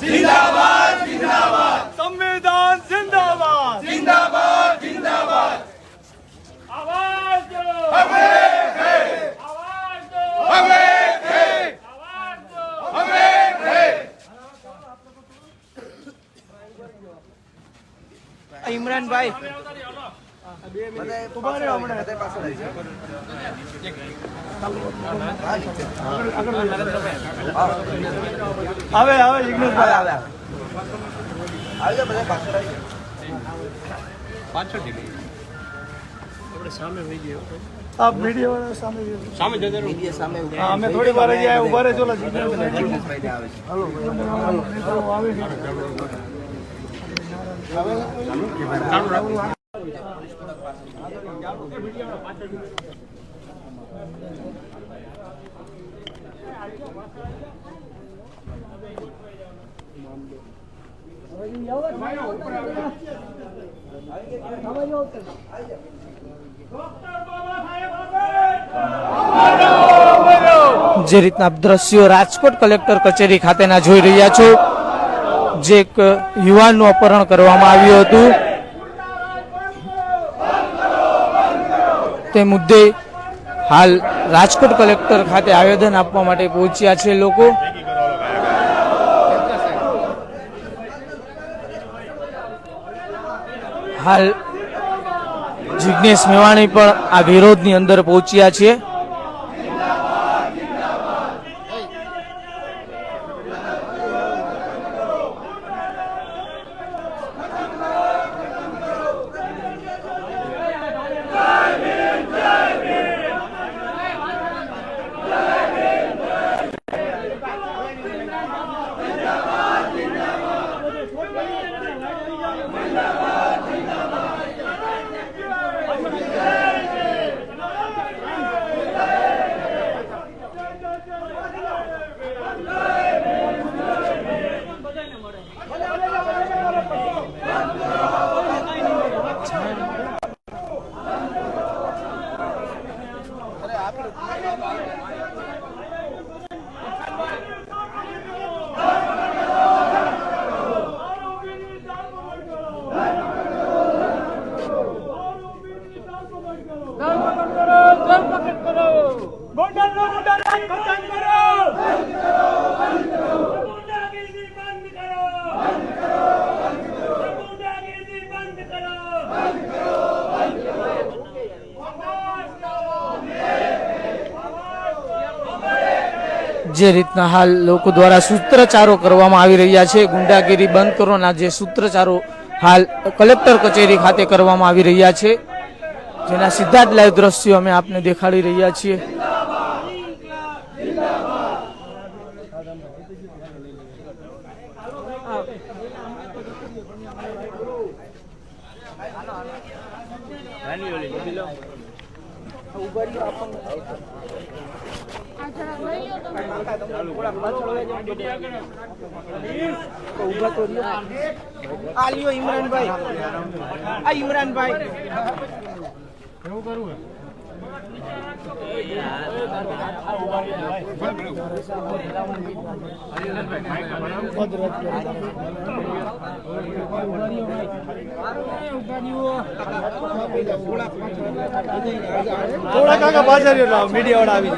जिंदाबाद जिंदाबाद जिंदाबाद संविधान जिंदाबाद जिंदाबाद जिंदाबाद आवाज दो हमें है आवाज दो हमें है आवाज दो हमें है इमरान भाई આવે આવે જિગ્નેશભાઈ આવે आप वीडियो वाला सामने हाँ मैं थोड़ी बार आया ऊपर है चलो हेलो જે રીતના આપ દ્રશ્યો રાજકોટ કલેક્ટર કચેરી ખાતેના જોઈ રહ્યા છો, જે એક યુવાનનું અપહરણ કરવામાં આવ્યું હતું તે મુદ્દે હાલ રાજકોટ કલેક્ટર ખાતે આવેદન આપવા માટે પહોંચ્યા છે લોકો। હાલ જિગ્નેશ મેવાણી પણ આ વિરોધની અંદર પહોંચ્યા છે। જે રીતના હાલ લોકો દ્વારા સૂત્રોચ્ચારો કરવામાં આવી રહ્યા છે, ગુંડાગીરી બંધ કરોના જે સૂત્રોચ્ચારો હાલ કલેક્ટર કચેરી ખાતે કરવામાં આવી રહ્યા છે, જેના સીધા જ લાઈવ દ્રશ્યો અમે આપને દેખાડી રહ્યા છીએ। આલિયો ઇમરાનભાઈ આ ઇમરાનભાઈ એવું કરવું થોડા કાકા પાછળ મીડિયા વાળા આવી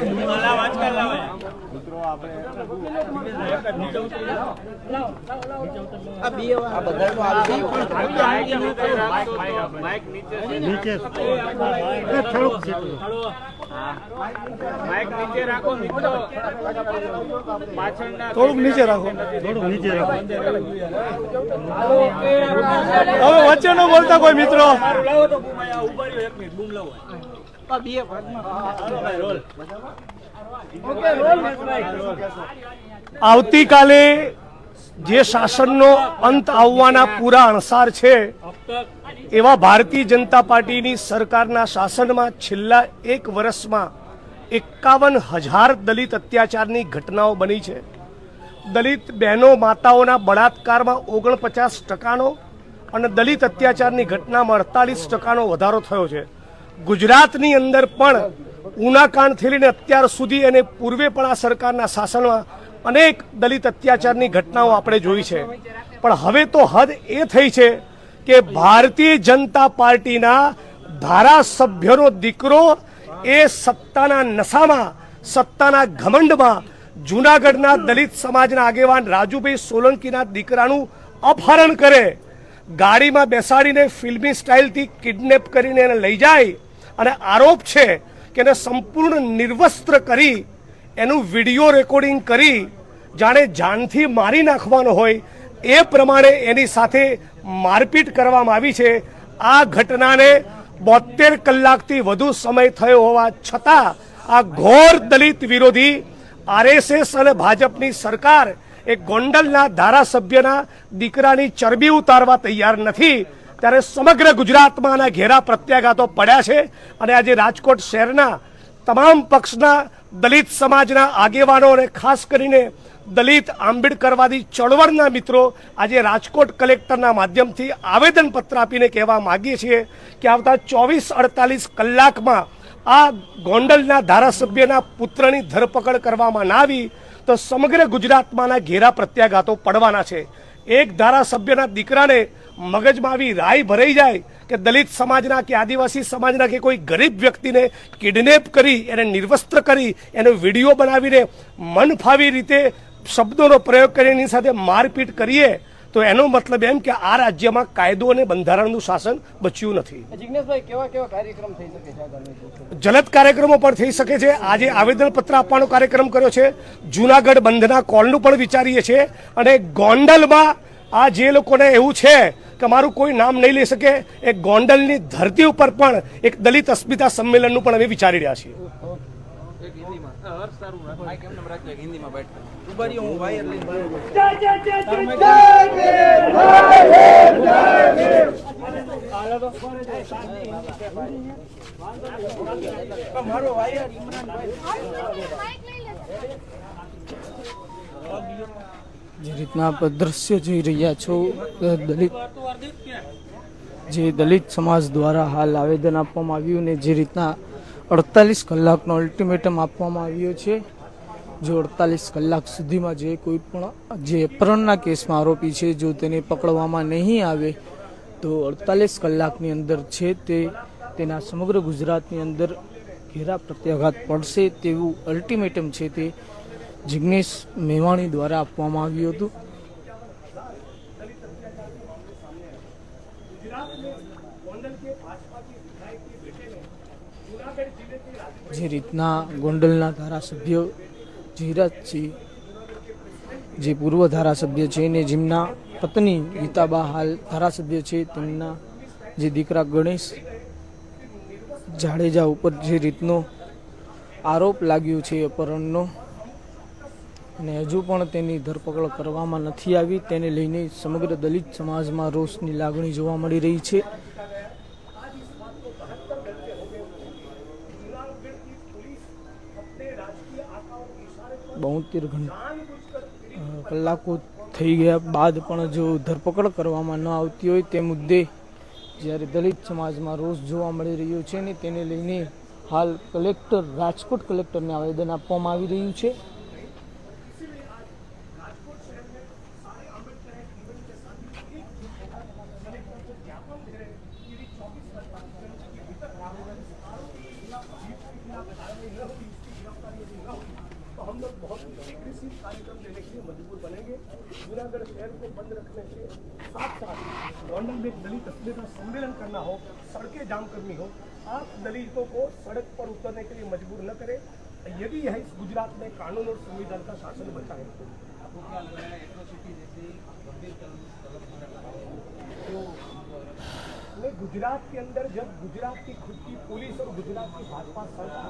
થોડુંક નીચે રાખો હવે વચ્ચે ન બોલતા કોઈ મિત્રો। આવતીકાલે જે શાસનનો અંત આવવાના પૂરા અણસાર છે એવા ભારતીય જનતા પાર્ટીની સરકારના શાસનમાં છેલ્લા એક વર્ષમાં 51,000 દલિત અત્યાચારની ઘટનાઓ બની છે। દલિત બહેનો માતાઓના બળાત્કારમાં 49%નો અને દલિત અત્યાચારની ઘટનામાં 48%નો વધારો થયો છે। ગુજરાતની અંદર પણ ઉના કાંડથી લઈને અત્યાર સુધી અને પૂર્વે પણ આ સરકારના શાસનમાં અનેક દલિત અત્યાચારની ઘટનાઓ આપણે જોઈ છે, પણ હવે તો હદ એ થઈ છે કે ભારતીય જનતા પાર્ટીના ધારાસભ્યનો દીકરો એ સત્તાના નશામાં, સત્તાના ઘમંડમાં જૂનાગઢના દલિત સમાજના આગેવાન રાજુભાઈ સોલંકીના દીકરાનું અપહરણ કરે, ગાડીમાં બેસાડીને ફિલ્મી સ્ટાઇલથી કિડનેપ કરીને એને લઈ જાય અને આરોપ છે કે એને સંપૂર્ણ નિર્વસ્ત્ર કરી એનું વિડીયો રેકોર્ડિંગ કરી જાણે જાનથી મારી નાખવાનો હોય એ પ્રમાણે એની સાથે મારપીટ કરવામાં આવી છે. આ ઘટનાને 72 કલાકથી વધુ સમય થયો હોવા છતાં આ ઘોર દલિત વિરોધી આરએસએસ અને ભાજપની સરકાર એ ગોંડલના ધારાસભ્યના દીકરાની ચરબી ઉતારવા તૈયાર નથી. ત્યારે સમગ્ર ગુજરાતમાં આના ઘેરા પ્રત્યાઘાતો પડ્યા છે અને આજે રાજકોટ શહેરના તમામ પક્ષના દલિત સમાજના આગેવાનો અને ખાસ કરીને દલિત આંબેડકરવાદી ચળવળના મિત્રો આજે રાજકોટ કલેક્ટરના માધ્યમથી આવેદનપત્ર આપીને કહેવા માંગીએ છીએ કે આવતા 24-48 કલાકમાં આ ગોંડલના ધારાસભ્યના પુત્રની ધરપકડ કરવામાં ના આવી તો સમગ્ર ગુજરાતમાંના ઘેરા પ્રત્યાઘાતો પડવાના છે. એક ધારાસભ્યના દીકરાને મગજમાં આવી રાય ભરાઈ જાય કે દલિત સમાજના કે આદિવાસી સમાજના કે કોઈ ગરીબ વ્યક્તિને કિડનેપ કરી એને નિર્વસ્ત્ર કરી એનો વિડીયો બનાવીને મન ફાવી રીતે શબ્દોનો પ્રયોગ કરી એની સાથે મારપીટ કરીએ તો એનો મતલબ એમ કે આ રાજ્યમાં કાયદો અને બંધારણનું શાસન બચ્યું નથી. જિગ્નેશભાઈ, કેવા કાર્યક્રમ થઈ શકે છે? જલદ કાર્યક્રમો પણ થઈ શકે છે. આજે આવેદનપત્ર આપવાનો કાર્યક્રમ કર્યો છે, જૂનાગઢ બંધના કોલનું પણ વિચારીએ છીએ અને ગોંડલમાં આ જે લોકોને એવું છે કે મારું કોઈ નામ નહીં લઈ શકે એ ગોંડલની ધરતી ઉપર પણ એક દલિત અસ્મિતા સંમેલનનું પણ અમે વિચારી રહ્યા છીએ. જે રીતના આપ દ્રશ્ય જોઈ રહ્યા છો, દલિત સમાજ દ્વારા હાલ આવેદન આપવામાં આવ્યું ને જે રીતના 48 કલાકનો અલ્ટિમેટમ આપવામાં આવ્યો છે. જો 48 કલાક સુધીમાં જે કોઈ પણ જે અપહરણના કેસમાં આરોપી છે જો તેને પકડવામાં નહીં આવે તો 48 કલાકની અંદર છે તેના સમગ્ર ગુજરાતની અંદર ઘેરા પ્રત્યાઘાત પડશે તેવું અલ્ટિમેટમ છે તે જિગ્નેશ મેવાણી દ્વારા આપવામાં આવ્યું હતું. જે રીતના ગોંડલના ધારાસભ્ય જયરાજસિંહ જે પૂર્વ ધારાસભ્ય છે ને જેમના પત્ની ગીતાબા હાલ ધારાસભ્ય છે, તેમના જે દીકરા ગણેશ જાડેજા ઉપર જે રીતનો આરોપ લાગ્યો છે અપહરણનો અને હજુ પણ તેની ધરપકડ કરવામાં નથી આવી, તેને લઈને સમગ્ર દલિત સમાજમાં રોષની લાગણી જોવા મળી રહી છે. બોતેર કલાકો થઈ ગયા બાદ પણ જો ધરપકડ કરવામાં ન આવતી હોય તે મુદ્દે જ્યારે દલિત સમાજમાં રોષ જોવા મળી રહ્યો છે ને તેને લઈને હાલ રાજકોટ કલેક્ટરને આવેદન આપવામાં આવી રહ્યું છે. हम लोग बहुत एग्रेसिव कार्यक्रम लेने के लिए मजबूर बनेंगे. जूनागढ़ शहर को बंद रखने से साथ साथ गोंडल में दलित अस्मिता सम्मेलन करना हो, सड़कें जाम करनी हो, आप दलितों को सड़क पर उतरने के लिए मजबूर न करें. यदि यह इस गुजरात में कानून और संविधान का शासन बचाए. आपको क्या लग रहा है एट्रोसिटी जैसे गुजरात के अंदर जब गुजरात की खुद की पुलिस और गुजरात की भाजपा सरकार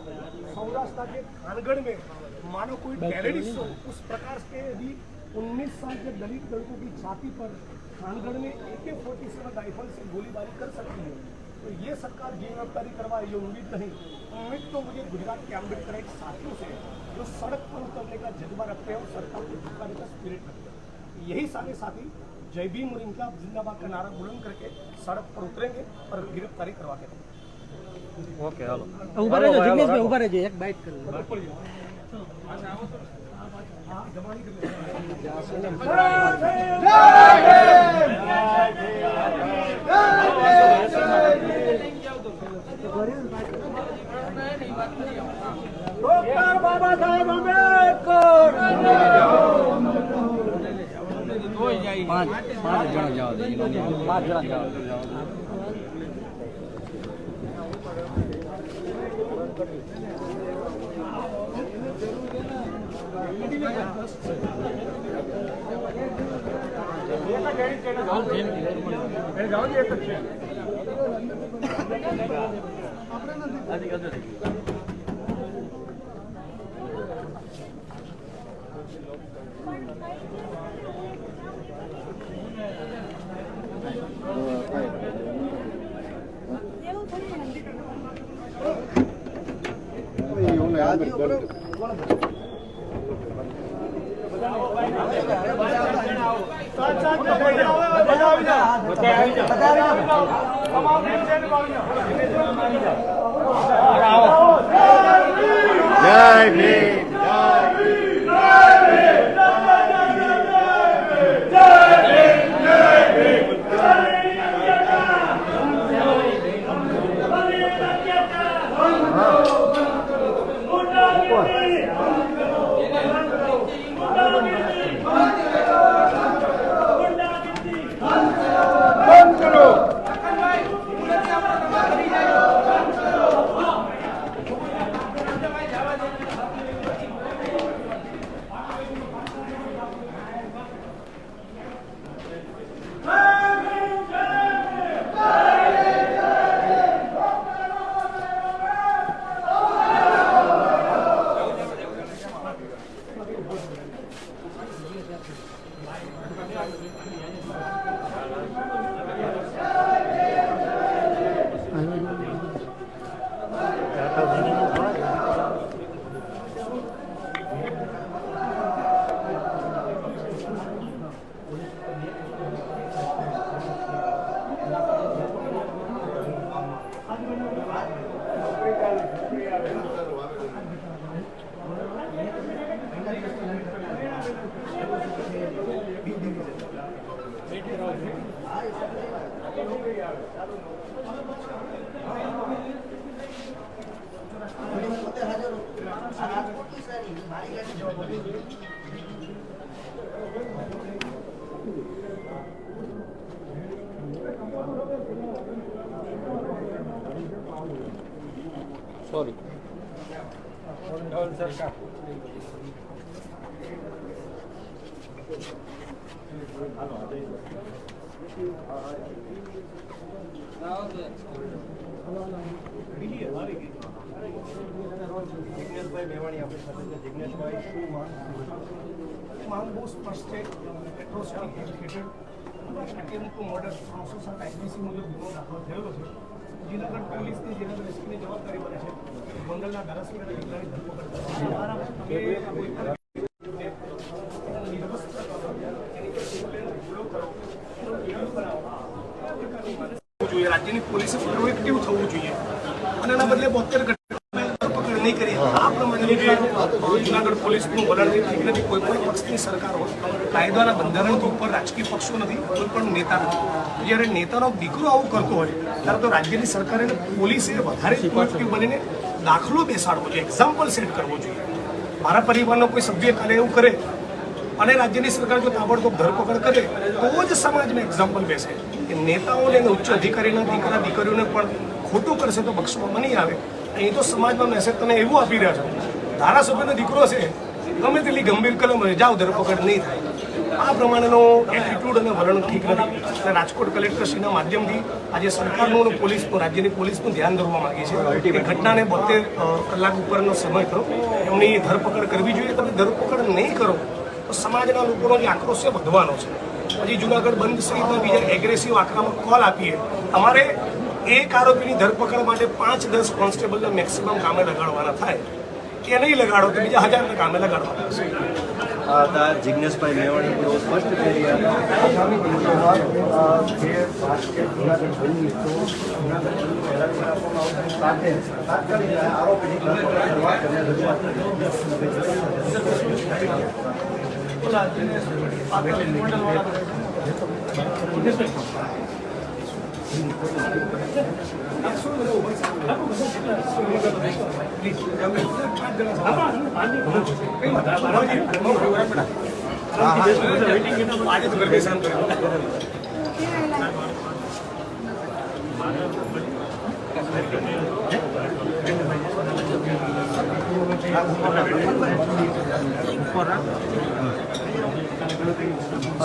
सौराष्ट्र के खानगढ़ में मानो कोई टेररिस्ट हो उस प्रकार के यदि 19 साल के दलित लड़कों की छाती पर खानगढ़ में AK-47 राइफल से गोलीबारी कर सकती है तो ये सरकार गिरफ्तारी करवाए ये उम्मीद नहीं. उम्मीद तो मुझे गुजरात के अम्बेडकर एक साथियों से जो सड़क पर उतरने का जज्बा रखते हैं और सरकार को झुकाने का स्पिरिट रखते हैं. यही सारे साथी जय भीम और इनकलाब जिंदाबाद का नारा बुलंद करके सड़क पर उतरेंगे और गिरफ्तारी करवा के रहेंगे. ओके, हेलो उभा रहो जिग्नेश भाई, उभा रहो, एक बाइट कर लो. જય ભીમ. સોરી જિગ્નેશભાઈ મેવાણી આપણી સાથે છે. જિગ્નેશભાઈ, શું માંગ બહુ સ્પષ્ટ છે. એટ્રોસિટી એક્ટ હેઠળ એટેમ્પ્ટ ટુ મર્ડર 307 આઈપીસી મુજબ ગુનો દાખલ થયેલો છે. જૂનાગઢ પોલીસની જિલ્લા રેસ્ક્યુની જવાબદારી બને છે. બંગલના ધારાસભ્ય દીકરાની ધરપકડ જોઈએ. રાજ્યની પોલીસે પ્રોએક્ટિવ થવું જોઈએ અને એના બદલે 72 ધરપકડ નહીં કરી. આ પ્રમાણે જૂનાગઢ પોલીસનું વલણ ઠીક નથી. કોઈ પણ પક્ષની સરકાર હોય, કાયદાના બંધારણથી ઉપર રાજકીય પક્ષો નથી, કોઈ પણ નેતા નથી. જ્યારે નેતાનો દીકરો આવું કરતો હોય ત્યારે તો રાજ્યની સરકારે પોલીસે વધારે પ્રોએક્ટિવ બનીને દાખલો બેસાડવો જોઈએ, એક્ઝામ્પલ સેટ કરવો જોઈએ. મારા પરિવારનો કોઈ સભ્ય કાલે એવું કરે અને રાજ્યની સરકાર જો તાબડતોબ ધરપકડ કરે તો જ સમાજમાં એક્ઝામ્પલ બેસે કે નેતાઓને અને ઉચ્ચ અધિકારીના દીકરા દીકરીઓને પણ ખોટું કરશે તો બક્ષવામાં નહીં આવે. અહીં તો સમાજમાં મેસેજ તમે એવું આપી રહ્યા છો, ધારાસભ્યનો દીકરો છે ગમે તેટલી ગંભીર કલમ હોય, જાઓ ધરપકડ નહીં થાય. આ પ્રમાણેનો એટીટ્યુડ અને વલણ ઠીક નથી. અને રાજકોટ કલેક્ટરશ્રીના માધ્યમથી આજે સરકારનું અને પોલીસનું, રાજ્યની પોલીસનું ધ્યાન દોરવા માંગી છે કે ઘટનાને 72 કલાક ઉપરનો સમય થયો, એમની ધરપકડ કરવી જોઈએ. તમે ધરપકડ નહીં કરો તો સમાજના લોકોનો જે આક્રોશ છે વધવાનો છે. હજી જૂનાગઢ બંધ સહિતના બીજા એગ્રેસિવ આક્રમક કોલ આપીએ. અમારે એક આરોપીની ધરપકડ માટે 5-10 કોન્સ્ટેબલના મેક્સિમમ કામે લગાડવાના થાય. એ નહીં લગાડો તો બીજા 1000ના કામે લગાડવાના છે. જિગ્નેશભાઈ મેવાણી બહુ સ્પષ્ટ થઈ રહ્યા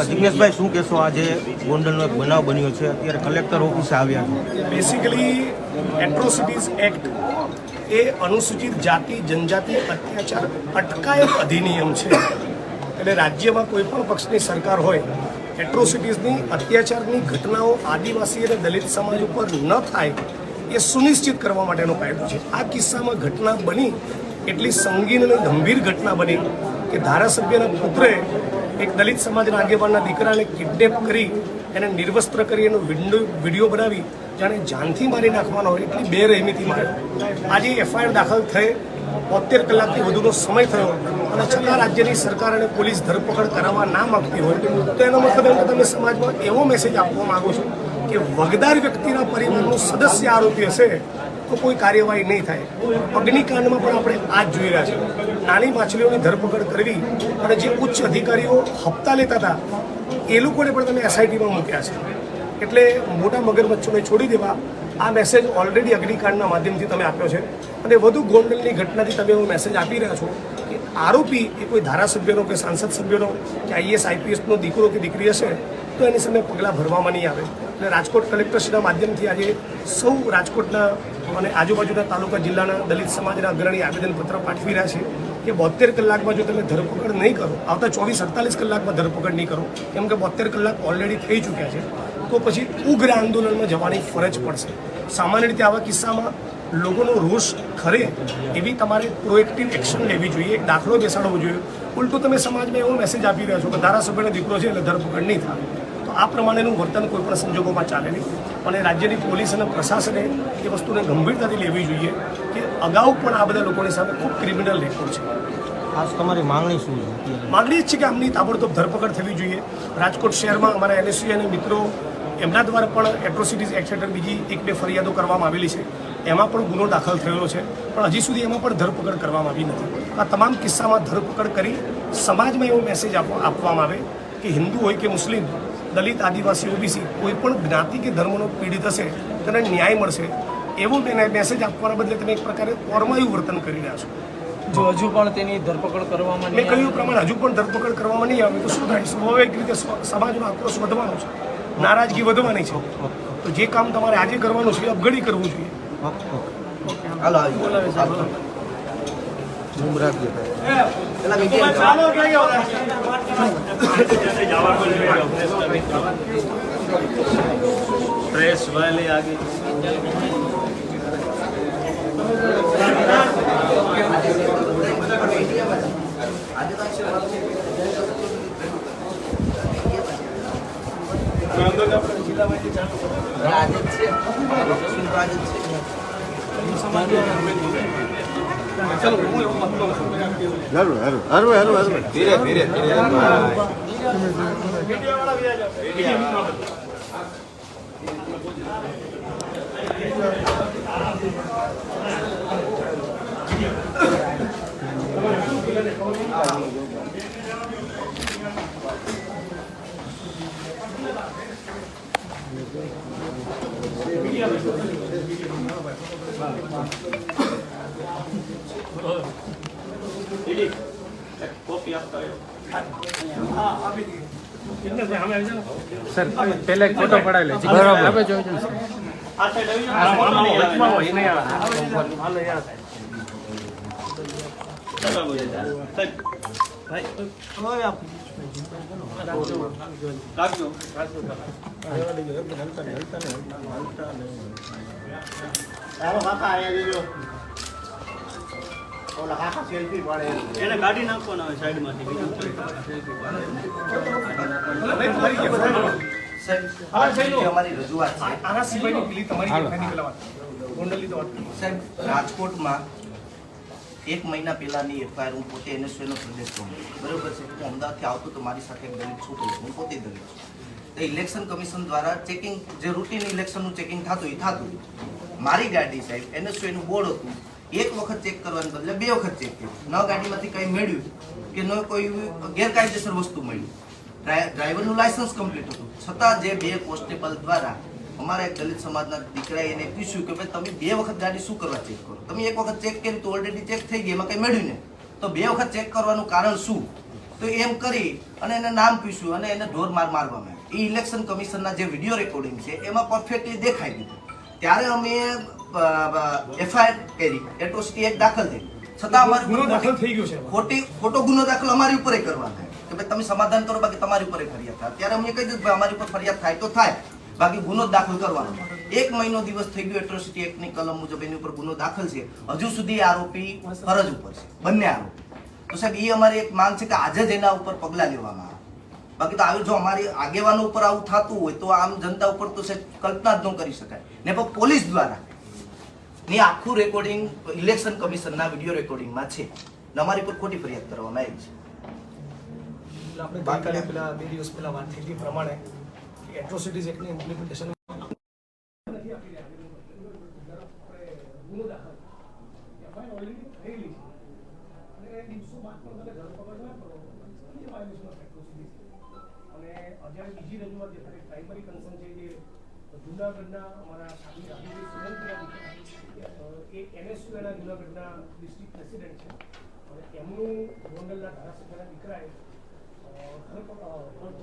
જિગ્નેશભાઈ, શું કહેશો? આજે ગોંડલનો એક બનાવ બન્યો છે, અત્યારે કલેક્ટર ઓફિસે આવ્યા છે. બેસિકલી એટ્રોસિટીઝ એક્ટ એ અનુસૂચિત જાતિ જનજાતિ અત્યાચાર અટકાયત અધિનિયમ છે. એટલે રાજ્યમાં કોઈ પણ પક્ષની સરકાર હોય, એટ્રોસિટીઝની અત્યાચારની ઘટનાઓ આદિવાસી અને દલિત સમાજ ઉપર ન થાય એ સુનિશ્ચિત કરવા માટેનો કાયદો છે. આ કિસ્સામાં ઘટના બની એટલી સંગીન અને ગંભીર ઘટના બની કે ધારાસભ્યના પુત્રે એક દલિત સમાજના આગેવાનના દીકરાને કિડનેપ કરી એને નિર્વસ્ત્ર કરી એનો વિડીયો બનાવી જાણે જાનથી મારી નાખવાનો હોય એટલી બેરહેમીથી માર્યો. આજે એફઆઈઆર દાખલ થઈ 72 કલાકથી વધુનો સમય થયો અને છતાં રાજ્યની સરકાર અને પોલીસ ધરપકડ કરાવવા ના માંગતી હોય તો એનો મતલબ એમ કે તમે સમાજમાં એવો મેસેજ આપવા માંગો છો કે વગદાર વ્યક્તિના પરિવારનો સદસ્ય આરોપી હશે તો કોઈ કાર્યવાહી નહીં થાય. અગ્નિકાંડમાં પણ આપણે આ જ જોઈ રહ્યા છીએ. નાની માછલીઓની ધરપકડ કરવી અને જે ઉચ્ચ અધિકારીઓ હપ્તા લેતા હતા એ લોકોને પણ તમે એસઆઈટીમાં મૂક્યા છે. એટલે મોટા મગરમચ્છોને છોડી દેવા આ મેસેજ ઓલરેડી અગ્નિકાંડના માધ્યમથી તમે આપ્યો છે અને વધુ ગોંડલની ઘટનાથી તમે એવો મેસેજ આપી રહ્યા છો કે આરોપી એ કોઈ ધારાસભ્યનો કે સાંસદ સભ્યનો કે આઈએસ આઈપીએસનો દીકરો કે દીકરી હશે તો એની સામે પગલાં ભરવામાં નહીં આવે. અને રાજકોટ કલેક્ટરશ્રીના માધ્યમથી આજે સૌ રાજકોટના અને આજુબાજુના તાલુકા જિલ્લાના દલિત સમાજના અગ્રણી આવેદનપત્ર પાઠવી રહ્યા છે કે 72 કલાકમાં જો તમે ધરપકડ નહીં કરો, આવતા 24-48 કલાકમાં ધરપકડ નહીં કરો, કેમ કે 72 કલાક ઓલરેડી થઈ ચૂક્યા છે, તો પછી ઉગ્ર આંદોલનમાં જવાની ફરજ પડશે. સામાન્ય રીતે આવા કિસ્સામાં લોકોનો રોષ ખરે એવી તમારે પ્રોએક્ટિવ એક્શન લેવી જોઈએ, એક દાખલો બેસાડવો જોઈએ. ઉલટું તમે સમાજમાં એવો મેસેજ આપી રહ્યા છો કે ધારાસભ્યનો દીકરો છે એટલે ધરપકડ નહીં થાય. તો આ પ્રમાણેનું વર્તન કોઈ પણ સંજોગોમાં ચાલે નહીં. અને રાજ્યની પોલીસ અને પ્રશાસને એ વસ્તુને ગંભીરતાથી લેવી જોઈએ કે અગાઉ પણ આ બધા લોકોની સામે ખૂબ ક્રિમિનલ રેકોર્ડ છે. ખાસ તમારી માંગણી શું છે? માંગણી જ છે કે આમની તાબડતોબ ધરપકડ થવી જોઈએ. રાજકોટ શહેરમાં અમારા એનએસયુ અને મિત્રો એમના દ્વારા પણ એટ્રોસિટીઝ એક્ટ હેઠળ બીજી 1-2 ફરિયાદો કરવામાં આવેલી છે. એમાં પણ ગુનો દાખલ થયેલો છે, પણ હજી સુધી એમાં પણ ધરપકડ કરવામાં આવી નથી. આ તમામ કિસ્સામાં ધરપકડ કરી સમાજમાં એવો મેસેજ આપવામાં આવે કે હિન્દુ હોય કે મુસ્લિમ, દલિત, આદિવાસી, ઓબીસી કોઈ પણ જ્ઞાતિ કે ધર્મનો પીડિત હશે તેને ન્યાય મળશે એવો મેસેજ આપવાના બદલે તમે એક પ્રકારે ઓરમાયું વર્તન કરી રહ્યા છો. જો હજુ પણ તેની ધરપકડ કરવામાં મેં કહ્યું પ્રમાણે હજુ પણ ધરપકડ કરવામાં નહીં આવે તો શું થાય? સ્વાભાવિક રીતે સમાજનો આક્રોશ વધવાનો છે, નારાજગી વધવાની છે. તો જે કામ તમારે આજે કરવાનું છે એ અપઘડી કરવું જોઈએ. હાલો રાખજો. प्रेस वाले आगे જરૂર જરૂર ધીરે ધીરે सर पहले एक फोटो पड़ा ले बराबर जो એને કાઢી નાખવાના હોય સાઈડમાંથી. સાહેબ, જે અમારી રજૂઆત છે આના સિવાયની પેલી તમારી ટેકનિકલ વાત ગોંડલની તો વાત કરી. સાહેબ, રાજકોટમાં 1 મહિના પહેલાની એફઆઈઆર હું પોતે NSU નો પ્રદેશ પ્રમુખ, બરોબર છે. હું અમદાવાદથી આવતો તો મારી સાથે એક દલિત છોકરો છે, હું પોતે દલિત છું. તો ઇલેક્શન કમિશન દ્વારા ચેકિંગ, જે રૂટીન ઇલેક્શનનું ચેકિંગ થતું એ થતું. મારી ગાડી સાહેબ NSU નું બોર્ડ હતું, એક વખત ચેક કરવાને બદલે 2 વખત ચેક કર્યું. ન ગાડીમાંથી કંઈ મેળવ્યું કે ન કોઈ ગેરકાયદેસર વસ્તુ મળ્યું. ડ્રાઈવરનું લાયસન્સ કમ્પ્લીટ હતું, છતાં જે 2 કોન્સ્ટેબલ દ્વારા અમારા એક દલિત સમાજના દીકરાએ એને પૂછ્યું કે ભાઈ તમે 2 વખત ગાડી શું કરવા ચેક કરો? તમે 1 વખત ચેક કર્યું તો ઓલરેડી ચેક થઈ ગઈ, એમાં કંઈ મળ્યું ને, તો 2 વખત ચેક કરવાનું કારણ શું? તો એમ કરી અને એને નામ પૂછ્યું અને એને ઢોર મારવામાં આવ્યો. એ ઇલેક્શન કમિશનના જે વિડીયો રેકોર્ડિંગ છે એમાં પરફેક્ટલી દેખાઈ દીધું. ત્યારે અમે એફઆઈઆર કરી, એટ્રોસિટી એક્ટ દાખલ થઈ, છતાં અમારે ગુનો દાખલ થઈ ગયો છે. ખોટો ગુનો દાખલ અમારી ઉપર કરવાનો કે ભાઈ તમે સમાધાન કરો, બાકી તમારી ઉપર ફરિયાદ થાય. ત્યારે અમે કહી દીધું ભાઈ અમારી ઉપર ફરિયાદ થાય તો થાય, બાકી ગુનો દાખલ કરવાનો. 1 મહિનો દિવસ થઈ ગયો, એટ્રોસિટી એક્ટની કલમ મુજબ એની ઉપર ગુનો દાખલ છે. હજુ સુધી આરોપી ફરજ ઉપર છે, બંને આરોપી. તો સાહેબ એ અમારી એક માંગ છે કે આજે જ એના ઉપર પગલાં લેવામાં આવે. બાકી તો આવ્યું, જો અમારી આગેવાનો ઉપર આવું થતું હોય તો આમ જનતા ઉપર તો સાહેબ કલ્પના જ ન કરી શકાય. ને પણ પોલીસ દ્વારા ની આખું રેકોર્ડિંગ ઇલેક્શન કમિશનના વિડીયો રેકોર્ડિંગમાં છે. ને અમારી પર ખોટી ફરિયાદ કરવામાં આવી છે. આપણે ગઈકાલે પેલા 2 દિવસ પહેલા વાત થઈ હતી પ્રમાણે એટ્રોસિટીઝ એક્ટની ઇમ્પ્લિમેન્ટેશન બીજી રજૂઆત જે પ્રાઇમરી કન્સર્ન છે જે જૂનાગઢના અમારા સામી એ NSU ના જૂનાગઢના ડિસ્ટ્રિક્ટ પ્રેસિડેન્ટ છે અને એમનું ગોંડલના ધારાસભ્યના દીકરાએ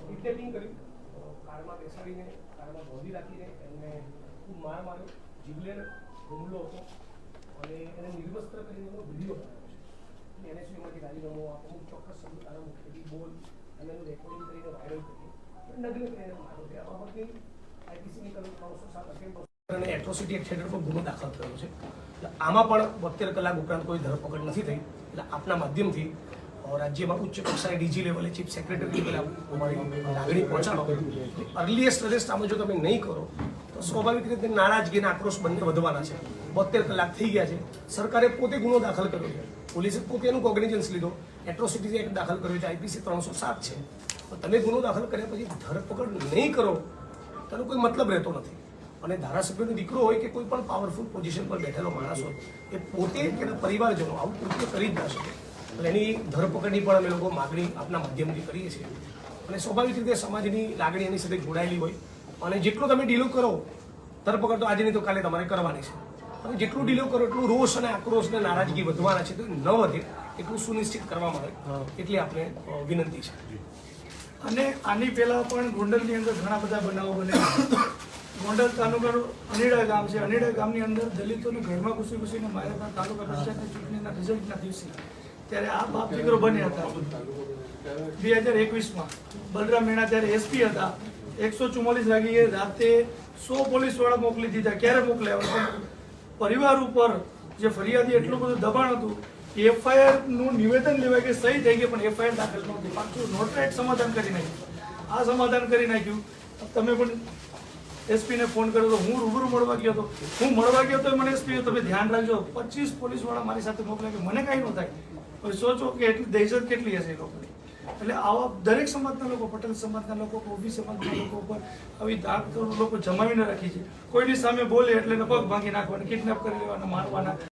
કિડનેપિંગ કર્યું, કારમાં બેસાડીને કારમાં બોધી રાખીને એમને ખૂબ માર માર્યો, જીવલેણ હુમલો હતો અને એને નિર્વસ્ત્ર કરીને એનો વિડીયો બનાવ્યો છે. NSUમાંથી રાજીનામું અમુક ચોક્કસ શબ્દો તારા મુખ્યથી બોલ અને એનું રેકોર્ડિંગ કરીને વાયરલ કર્યું, નગ્ન કરીને માર્યો છે. આ બાબતની IPCની કલમ 307 અને એટ્રોસિટી એક્ટ હેઠળ પણ ગુનો દાખલ થયો છે. આમાં પણ 72 કલાક ઉપરાંત કોઈ ધરપકડ નથી થઈ. એટલે આપના માધ્યમથી રાજ્યમાં ઉચ્ચ કક્ષાએ DG લેવલે ચીફ સેક્રેટરી લેવલે અમારી લાગણી પહોંચાડો. અર્લીએસ્ટ રજિસ્ટરમાં જો તમે નહીં કરો તો સ્વાભાવિક રીતે નારાજગી અને આક્રોશ બંને વધવાના છે. 72 કલાક થઈ ગયા છે, સરકારે પોતે ગુનો દાખલ કર્યો છે, પોલીસે પોતે એનું કોગ્નિઝન્સ લીધો, એટ્રોસિટી એક્ટ દાખલ કર્યો છે, IPC 307 છે. તો તમે ગુનો દાખલ કર્યા પછી ધરપકડ નહીં કરો તેનો કોઈ મતલબ રહેતો નથી. અને ધારાસભ્યનો દીકરો હોય કે કોઈ પણ પાવરફુલ પોઝિશન પર બેઠેલો માણસ હોય એ પોતે કે એના પરિવારજનો આવું કૃત્ય કરી જ ના શકે. એટલે એની ધરપકડની પણ અમે લોકો માગણી આપના માધ્યમથી કરીએ છીએ. અને સ્વાભાવિક રીતે સમાજની લાગણી એની સાથે જોડાયેલી હોય અને જેટલો તમે ડીલો કરો, ધરપકડ તો આજે નહીં તો કાલે તમારે કરવાની છે, અને જેટલું ડીલો કરો એટલું રોષ અને આક્રોશ અને નારાજગી વધવાના છે. તો ન વધે એટલું સુનિશ્ચિત કરવામાં આવે એટલી આપણે વિનંતી છે. અને આની પહેલા પણ ગોંડલની અંદર ઘણા બધા બનાવો બન્યા. ગોંડલ તાલુકાનું અનીડા ગામ છે, અનીડા ગામની અંદર દલિતોને ઘરમાં ઘૂસીને માર્યા હતા તાલુકા પંચાયતની ચૂંટણીના રિઝલ્ટના દિવસે. ત્યારે આ બાપ દીકરો બન્યા હતા 2021માં. બલરામ મીણા ત્યારે SP હતા. 144 વાગ્યે રાતે 100 પોલીસવાળા મોકલી દીધા. ક્યારે મોકલ્યા? પરિવાર ઉપર જે ફરિયાદી એટલું બધું દબાણ હતું, FIR નું નિવેદન લેવાય કે સહી થઈ ગઈ પણ FIR દાખલ નહોતી. પાછું નોટરાઇટ સમાધાન કરી નાખ્યું. આ સમાધાન કરી નાખ્યું. તમે પણ SP ને ફોન કર્યો તો હું રૂબરૂ મળવા ગયો હતો. હું મળવા ગયો તો મને SP તમે ધ્યાન રાખજો 25 પોલીસવાળા મારી સાથે મોકલ્યા કે મને કાંઈ ન થાય. હવે સોચો કે એટલી દહેશત કેટલી હશે એ લોકોની. એટલે આવા દરેક સમાજના લોકો, પટેલ સમાજના લોકો, ઓબી સમાજના લોકો ઉપર આવી દાગ લોકો જમાવીને રાખી છે. કોઈની સામે બોલે એટલે પગ ભાંગી નાખવાના, કિડનેપ કરી લેવાના, મારવાના.